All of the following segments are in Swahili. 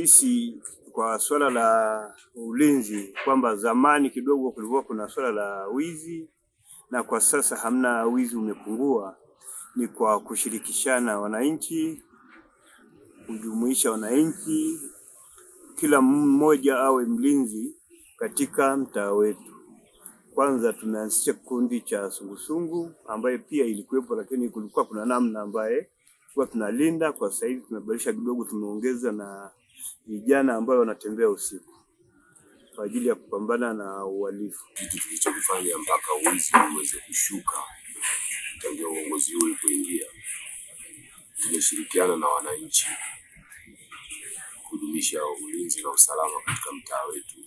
sisi kwa swala la ulinzi kwamba zamani kidogo kulikuwa kuna swala la wizi na kwa sasa hamna, wizi umepungua, ni kwa kushirikishana wananchi, kujumuisha wananchi, kila mmoja awe mlinzi katika mtaa wetu. Kwanza tumeanzisha kikundi cha sungusungu ambaye pia ilikuwepo, lakini kulikuwa kuna namna ambaye kwa tunalinda. Kwa sasa hivi tumebadilisha kidogo, tumeongeza na vijana ambao wanatembea usiku kwa ajili ya kupambana na uhalifu. Kitu tulichokifanya mpaka uwizi uweze kushuka tangu uongozi huu ulipoingia, tumeshirikiana na wananchi kudumisha ulinzi na usalama katika mtaa wetu,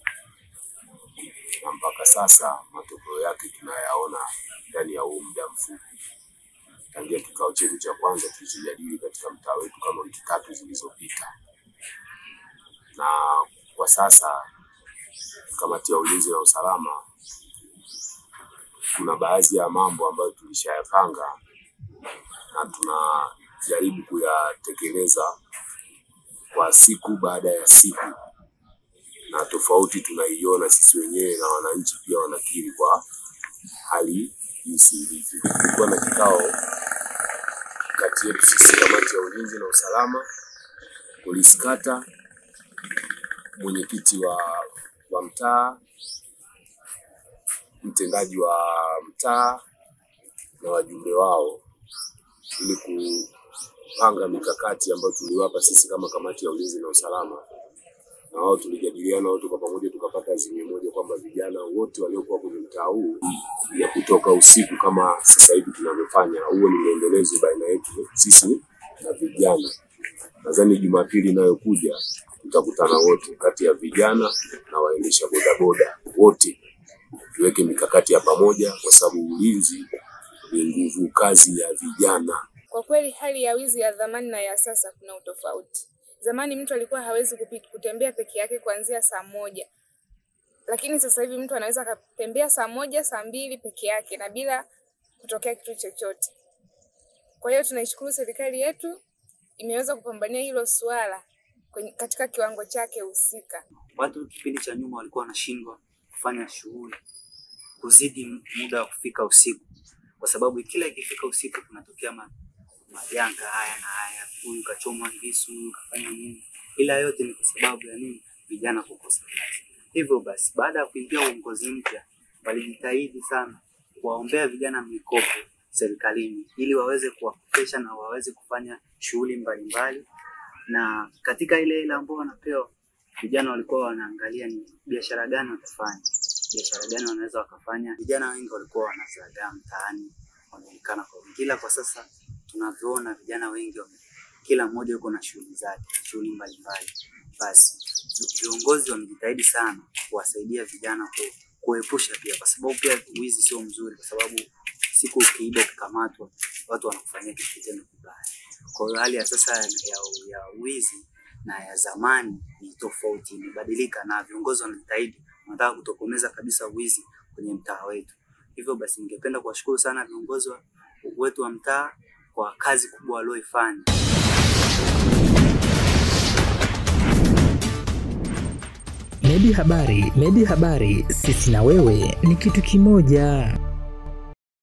na mpaka sasa matokeo yake tunayaona ndani ya muda mfupi. Tangia kikao chetu cha kwanza tulijadili katika mtaa wetu kama wiki 3 zilizopita, na kwa sasa kamati ya ulinzi na usalama kuna baadhi ya mambo ambayo tulishayapanga na tunajaribu kuyatekeleza kwa siku baada ya siku, na tofauti tunaiona sisi wenyewe na wananchi pia wanakiri kwa hali jinsi ilivyo. Kulikuwa na kikao kati yetu sisi kamati ya ulinzi na usalama, polisi kata, mwenyekiti wa mtaa, mtendaji wa mtaa na wajumbe wao, ili kupanga mikakati ambayo tuliwapa sisi kama kamati ya ulinzi na usalama. Na wao tulijadiliana wote kwa pamoja, tukapata azimio moja kwamba vijana wote waliokuwa kwenye mtaa huu ya kutoka usiku kama sasa hivi tunavyofanya, huo ni muendelezo baina yetu sisi na vijana. Nadhani Jumapili inayokuja tutakutana wote kati ya vijana na waendesha bodaboda wote, tuweke mikakati ya pamoja, kwa sababu ulinzi ni nguvu kazi ya vijana. Kwa kweli hali ya wizi ya zamani na ya sasa kuna utofauti. Zamani mtu alikuwa hawezi kutembea peke yake kuanzia saa 1. Lakini sasa hivi mtu anaweza kutembea saa 1, saa 2 peke yake na bila kutokea kitu chochote. Kwa hiyo tunaishukuru serikali yetu imeweza kupambania hilo swala katika kiwango chake husika. Watu kipindi cha nyuma walikuwa wanashindwa kufanya shughuli kuzidi muda wa kufika usiku, kwa sababu kila ikifika usiku kunatokea majanga haya na haya, huyu kachomwa visu, huyu kafanya nini. Ila yote ni kwa sababu ya nini? Vijana kukosa kazi. Hivyo basi baada ya kuingia uongozi mpya, walijitahidi sana kuwaombea vijana mikopo serikalini ili waweze kuwakopesha na waweze kufanya shughuli mbalimbali. Na katika ile ambao wanapewa, vijana walikuwa wanaangalia ni biashara gani watafanya, biashara gani wanaweza wakafanya. Vijana wengi walikuwa wanazagaa mtaani, wanaonekana kwa wingi. Kwa sasa tunavyoona vijana wengi kila mmoja yuko na shughuli zake, shughuli mbalimbali. Basi viongozi wamejitahidi sana kuwasaidia vijana kuepusha pia, kwa sababu pia wizi sio mzuri, kwa sababu siku ukiiba ukikamatwa watu wanakufanyia kitendo kibaya. Kwa hiyo hali ya sasa ya wizi na ya zamani ni tofauti, imebadilika, na viongozi wanajitahidi, wanataka kutokomeza kabisa wizi kwenye mtaa wetu. Hivyo basi ningependa kuwashukuru sana viongozi wetu wa mtaa kwa kazi kubwa walioifanya. Medi Habari, sisi na wewe ni kitu kimoja.